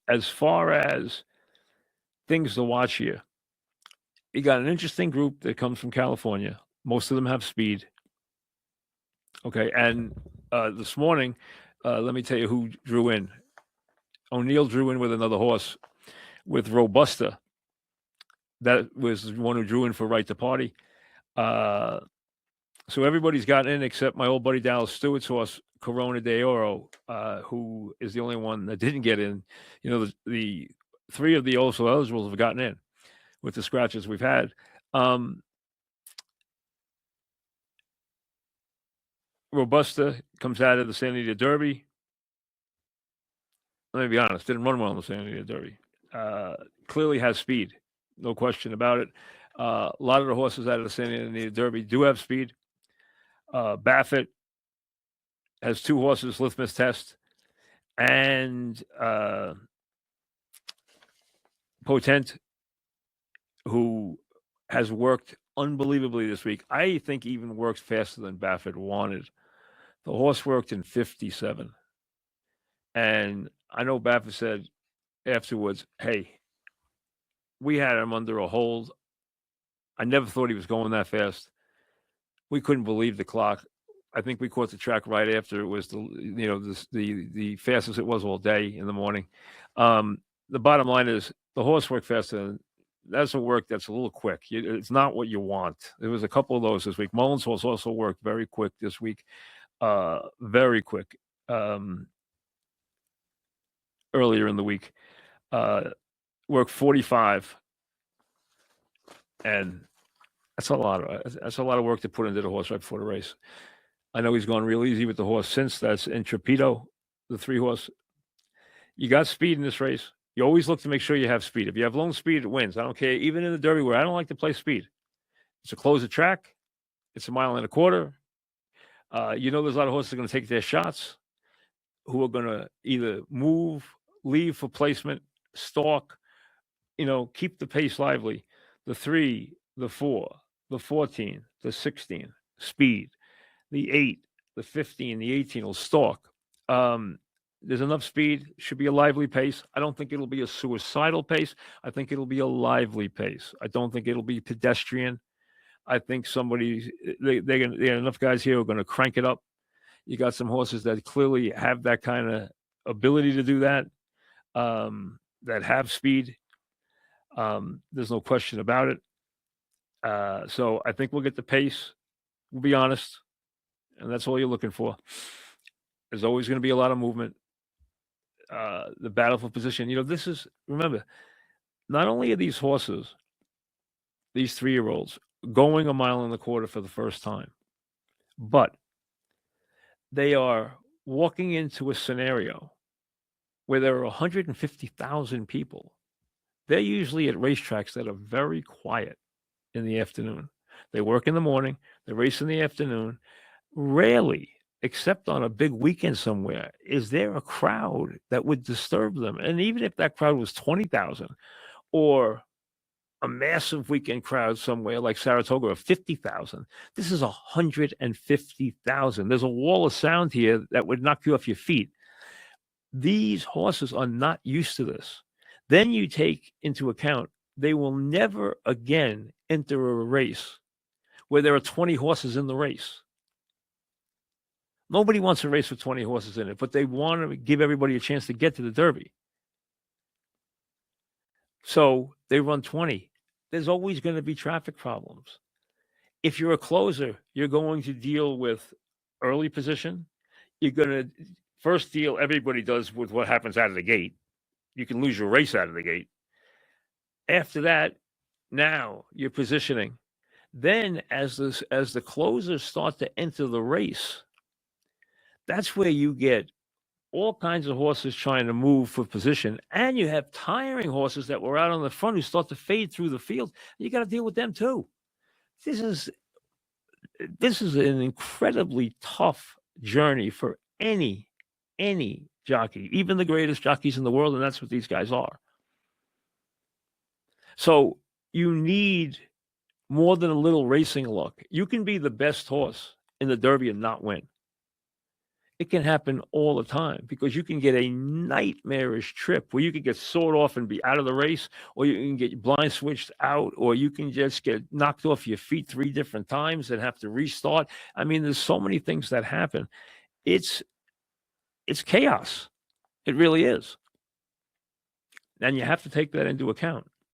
as far as things to watch here, you got an interesting group that comes from California. Most of them have speed. Okay, and this morning, let me tell you who drew in. O'Neill drew in with another horse with Robusta. That was the one who drew in for Right to Party. So everybody's gotten in except my old buddy Dallas Stewart's horse, Corona de Oro, who is the only one that didn't get in. You know, the three of the also eligibles have gotten in with the scratches we've had. Robusta comes out of the San Diego Derby. Let me be honest, didn't run well in the San Diego Derby. Clearly has speed, no question about it. A lot of the horses out of the San Diego Derby do have speed. Baffert has two horses, Lithmus Test, and Potent, who has worked unbelievably this week. I think even worked faster than Baffert wanted. The horse worked in 57. And I know Baffert said afterwards, hey, we had him under a hold. I never thought he was going that fast. We couldn't believe the clock. I think we caught the track right after it was the fastest it was all day in the morning. The bottom line is the horse worked faster. That's a work that's a little quick. It's not what you want. There was a couple of those this week. Mullins' horse also worked very quick this week. Very quick. Earlier in the week. Worked 45. And that's a lot of work to put into the horse right before the race. I know he's gone real easy with the horse since. That's Intrepido, the 3-horse. You got speed in this race. You always look to make sure you have speed. If you have lone speed, it wins. I don't care. Even in the Derby, where I don't like to play speed. It's a closer track. It's a mile and a quarter. There's a lot of horses that are going to take their shots, who are going to either move, leave for placement, stalk, keep the pace lively. The 3, the 4, the 14, the 16, speed. The 8, the 15, the 18 will stalk. There's enough speed. Should be a lively pace. I don't think it'll be a suicidal pace. I think it'll be a lively pace. I don't think it'll be pedestrian. I think they got enough guys here who are going to crank it up. You got some horses that clearly have that kind of ability to do that, that have speed. There's no question about it. So I think we'll get the pace. We'll be honest. And that's all you're looking for. There's always going to be a lot of movement. The battle for position. Remember, not only are these horses, these 3-year-olds, going a mile and a quarter for the first time, but they are walking into a scenario where there are 150,000 people. They're usually at racetracks that are very quiet in the afternoon. They work in the morning, they race in the afternoon. Rarely, except on a big weekend somewhere, is there a crowd that would disturb them. And even if that crowd was 20,000 or a massive weekend crowd somewhere like Saratoga of 50,000, this is 150,000. There's a wall of sound here that would knock you off your feet. These horses are not used to this. Then you take into account they will never again enter a race where there are 20 horses in the race. Nobody wants a race with 20 horses in it, but they want to give everybody a chance to get to the Derby. So they run 20. There's always going to be traffic problems. If you're a closer, you're going to deal with early position. You're going to first deal, everybody does with what happens out of the gate. You can lose your race out of the gate. After that, now you're positioning. Then as the closers start to enter the race, that's where you get all kinds of horses trying to move for position. And you have tiring horses that were out on the front who start to fade through the field. You got to deal with them too. This is an incredibly tough journey for any jockey, even the greatest jockeys in the world, and that's what these guys are. So you need more than a little racing luck. You can be the best horse in the Derby and not win. It can happen all the time because you can get a nightmarish trip where you could get sawed off and be out of the race, or you can get blind switched out, or you can just get knocked off your feet 3 different times and have to restart. I mean, there's so many things that happen. It's chaos. It really is. And you have to take that into account.